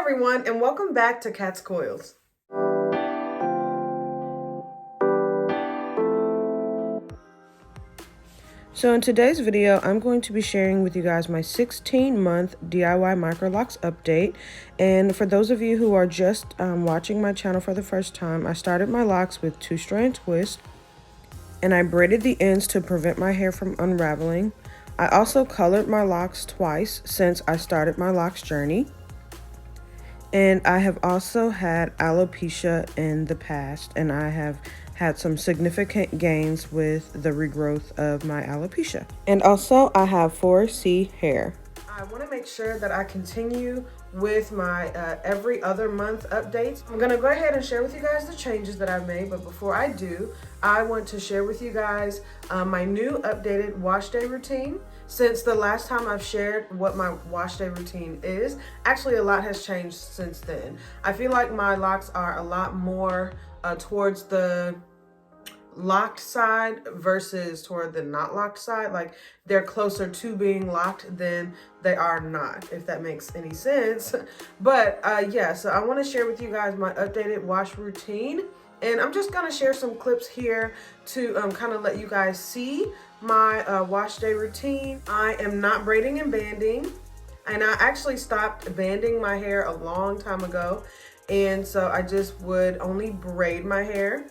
everyone, and welcome back to Cat's Coils. So in today's video, I'm going to be sharing with you guys my 16-month DIY Microlocs update. And for those of you who are just watching my channel for the first time, I started my locks with 2-strand twist, and I braided the ends to prevent my hair from unraveling. I also colored my locks twice since I started my locks journey. And I have also had alopecia in the past, and I have had some significant gains with the regrowth of my alopecia. And also I have 4C hair. I want to make sure that I continue with my every other month updates. I'm going to go ahead and share with you guys the changes that I've made, but before I do, I want to share with you guys my new updated wash day routine. Since the last time I've shared what my wash day routine is, actually a lot has changed since then. I feel like my locks are a lot more towards the locked side versus toward the not locked side. Like they're closer to being locked than they are not, if that makes any sense. But yeah, so I want to share with you guys my updated wash routine, and I'm just gonna share some clips here to kind of let you guys see my wash day routine. I am not braiding and banding, and I actually stopped banding my hair a long time ago, and so I just would only braid my hair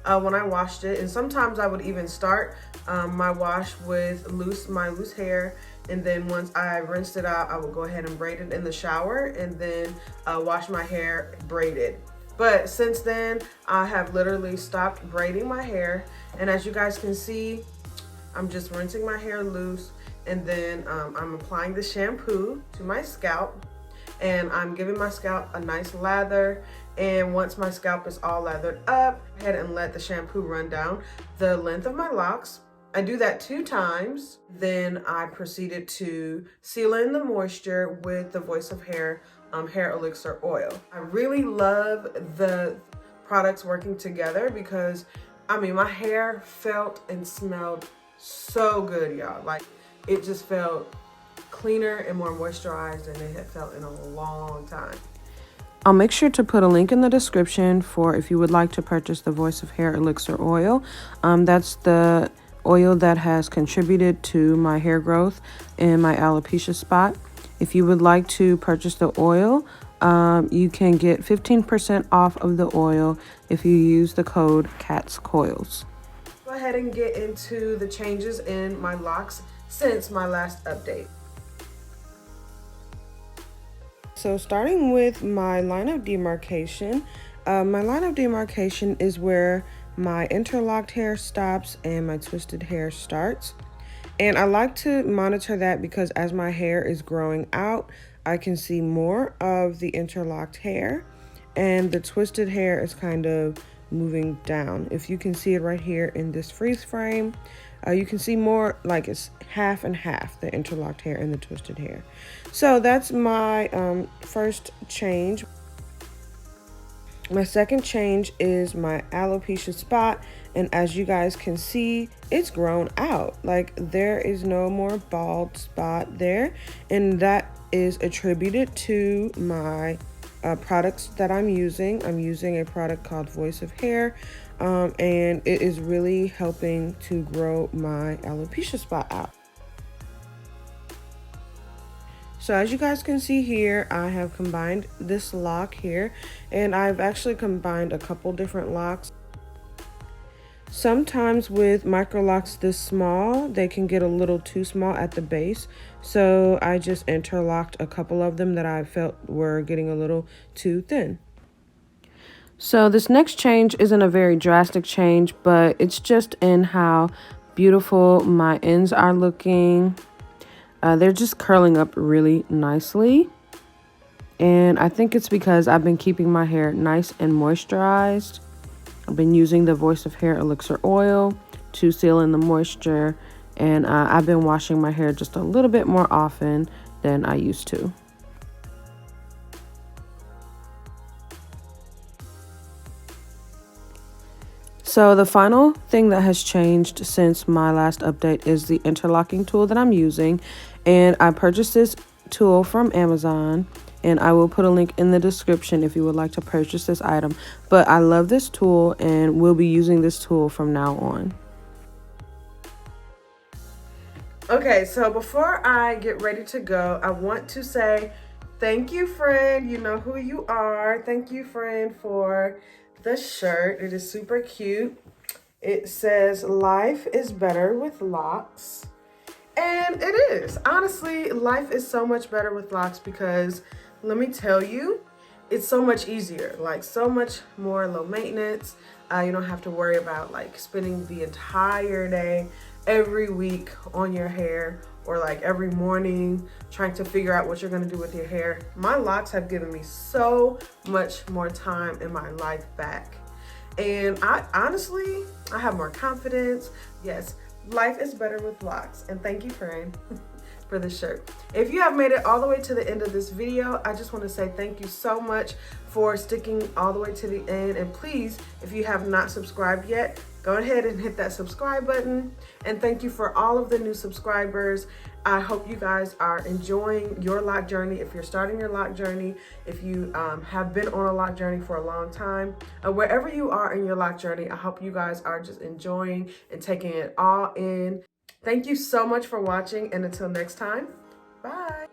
when I washed it. And sometimes I would even start my wash with my loose hair, and then once I rinsed it out, I would go ahead and braid it in the shower and then wash my hair braided. But since then, I have literally stopped braiding my hair, and as you guys can see, I'm just rinsing my hair loose, and then I'm applying the shampoo to my scalp, and I'm giving my scalp a nice lather. And once my scalp is all lathered up, go ahead and let the shampoo run down the length of my locks. I do that 2 times. Then I proceeded to seal in the moisture with the Voice of Hair hair elixir oil. I really love the products working together because, I mean, my hair felt and smelled so good, y'all. Like, it just felt cleaner and more moisturized than it had felt in a long time. I'll make sure to put a link in the description for if you would like to purchase the Voice of Hair elixir oil. That's the oil that has contributed to my hair growth in my alopecia spot. If you would like to purchase the oil, you can get 15% off of the oil if you use the code CATSCOILS. Go ahead and get into the changes in my locks since my last update. So starting with my line of demarcation, is where my interlocked hair stops and my twisted hair starts. And I like to monitor that because as my hair is growing out, I can see more of the interlocked hair, and the twisted hair is kind of moving down. If you can see it right here in this freeze frame, you can see more, like it's half and half, the interlocked hair and the twisted hair. So that's my first change. My second change is my alopecia spot, and as you guys can see, it's grown out. Like there is no more bald spot there, and that is attributed to my products that I'm using. I'm using a product called Voice of Hair, and it is really helping to grow my alopecia spot out. So as you guys can see here, I have combined this lock here, and I've actually combined a couple different locks. Sometimes with Microlocs this small, they can get a little too small at the base. So I just interlocked a couple of them that I felt were getting a little too thin. So this next change isn't a very drastic change, but it's just in how beautiful my ends are looking. They're just curling up really nicely. And I think it's because I've been keeping my hair nice and moisturized. I've been using the Voice of Hair elixir oil to seal in the moisture, and I've been washing my hair just a little bit more often than I used to. So the final thing that has changed since my last update is the interlocking tool that I'm using, and I purchased this tool from Amazon, and I will put a link in the description if you would like to purchase this item. But I love this tool and we'll be using this tool from now on. Okay, so before I get ready to go, I want to say thank you, friend. You know who you are. Thank you, friend, for the shirt. It is super cute. It says, "Life is better with Locs." And it is. Honestly, life is so much better with Locs because, let me tell you, it's so much easier. Like, so much more low maintenance. You don't have to worry about like spending the entire day every week on your hair, or like every morning trying to figure out what you're going to do with your hair. My Locs have given me so much more time in my life back. And I honestly have more confidence. Yes, life is better with Locs. And thank you, friend, for this shirt. If you have made it all the way to the end of this video, I just want to say thank you so much for sticking all the way to the end. And please, if you have not subscribed yet, go ahead and hit that subscribe button. And thank you for all of the new subscribers. I hope you guys are enjoying your lock journey. If you're starting your lock journey, if you have been on a lock journey for a long time, wherever you are in your lock journey, I hope you guys are just enjoying and taking it all in. Thank you so much for watching, and until next time, bye.